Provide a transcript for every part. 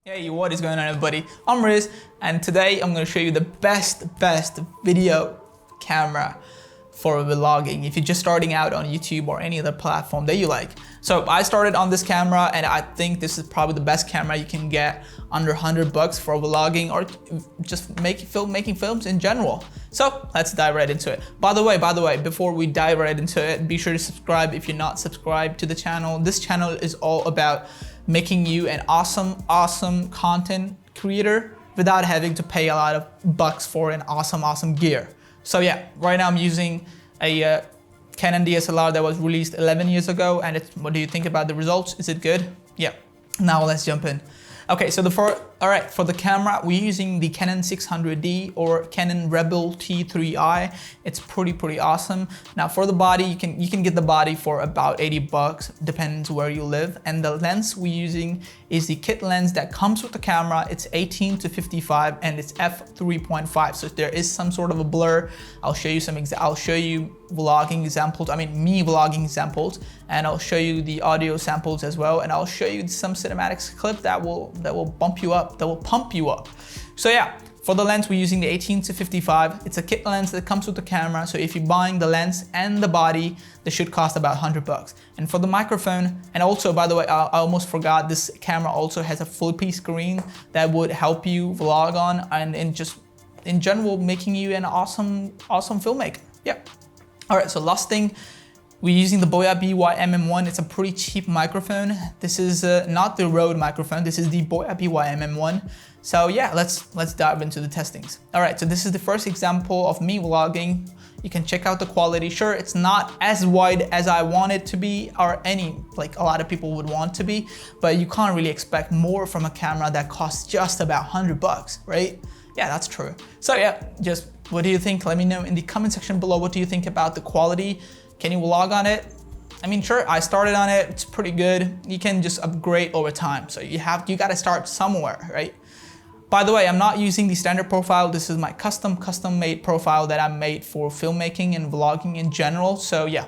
Hey, what is going on everybody? I'm Riz and today I'm going to show you the best video camera for vlogging if you're just starting out on YouTube or any other platform that you like. So I started on this camera and I think this is probably the best camera you can get under 100 bucks for vlogging or just making films in general. So let's dive right into it. By the way, before we dive right into it, be sure to subscribe if you're not subscribed to the channel. This channel is all about making you an awesome content creator without having to pay a lot of bucks for an awesome gear. So yeah, right now I'm using a Canon DSLR that was released 11 years ago, and what do you think about the results? Is it good? Yeah. Now let's jump in. Okay, so for the camera, we're using the Canon 600D or Canon Rebel T3i. It's pretty awesome. Now for the body, you can get the body for about 80 bucks, depends where you live. And the lens we're using is the kit lens that comes with the camera. It's 18 to 55 and it's f3.5. So if there is some sort of a blur, I'll show you vlogging examples. I mean, me vlogging examples, and I'll show you the audio samples as well, and I'll show you some cinematics clip that will pump you up. So yeah, for the lens we're using the 18 to 55. It's a kit lens that comes with the camera. So if you're buying the lens and the body, they should cost about 100 bucks. And for the microphone, and also by the way, I almost forgot, this camera also has a flippy screen that would help you vlog on and just in general making you an awesome filmmaker. Yeah. All right, so last thing, we're using the Boya BY-MM1. It's a pretty cheap microphone. This is not the Rode microphone. This is the Boya BY-MM1. So yeah, let's dive into the testings. All right, so this is the first example of me vlogging. You can check out the quality. Sure, it's not as wide as I want it to be, or like a lot of people would want to be, but you can't really expect more from a camera that costs just about 100 bucks, right? Yeah, that's true. So yeah, just what do you think? Let me know in the comment section below. What do you think about the quality? Can you vlog on it? I mean, sure, I started on it. It's pretty good. You can just upgrade over time. So you gotta start somewhere, right? By the way, I'm not using the standard profile. This is my custom made profile that I made for filmmaking and vlogging in general. So yeah,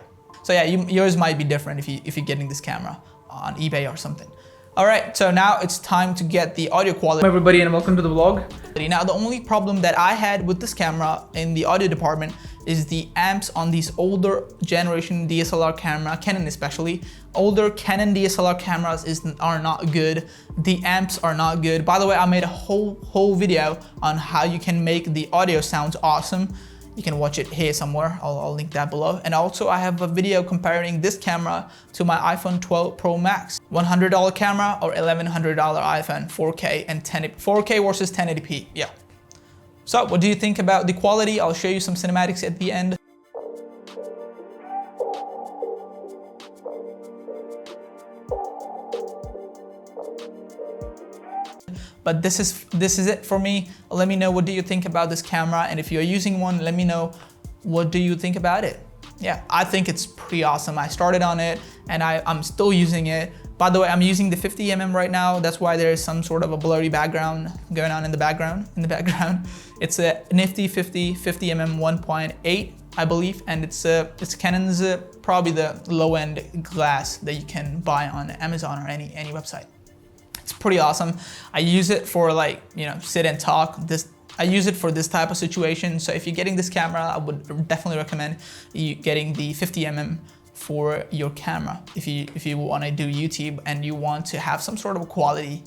yours might be different if you're getting this camera on eBay or something. All right, so now it's time to get the audio quality. Hello everybody and welcome to the vlog. Now the only problem that I had with this camera in the audio department is the amps on these older generation DSLR camera, Canon especially. Older Canon DSLR cameras are not good. The amps are not good. By the way, I made a whole video on how you can make the audio sounds awesome. You can watch it here somewhere. I'll link that below. And also I have a video comparing this camera to my iPhone 12 Pro Max. $100 camera or $1,100 iPhone, 4K and 4K versus 1080p, yeah. So what do you think about the quality? I'll show you some cinematics at the end. But this is it for me. Let me know what do you think about this camera, and if you're using one, let me know what do you think about it. Yeah, I think it's pretty awesome. I started on it and I'm still using it. By the way, I'm using the 50mm right now. That's why there is some sort of a blurry background going on in the background. It's a nifty 50mm 1.8, I believe, and it's Canon's probably the low-end glass that you can buy on Amazon or any website. It's pretty awesome. I use it for sit and talk. I use it for this type of situation. So if you're getting this camera, I would definitely recommend you getting the 50mm for your camera. If you want to do YouTube and you want to have some sort of quality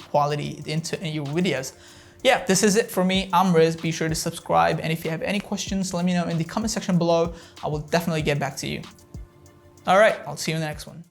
in your videos. Yeah, this is it for me. I'm Riz. Be sure to subscribe. And if you have any questions, let me know in the comment section below. I will definitely get back to you. All right, I'll see you in the next one.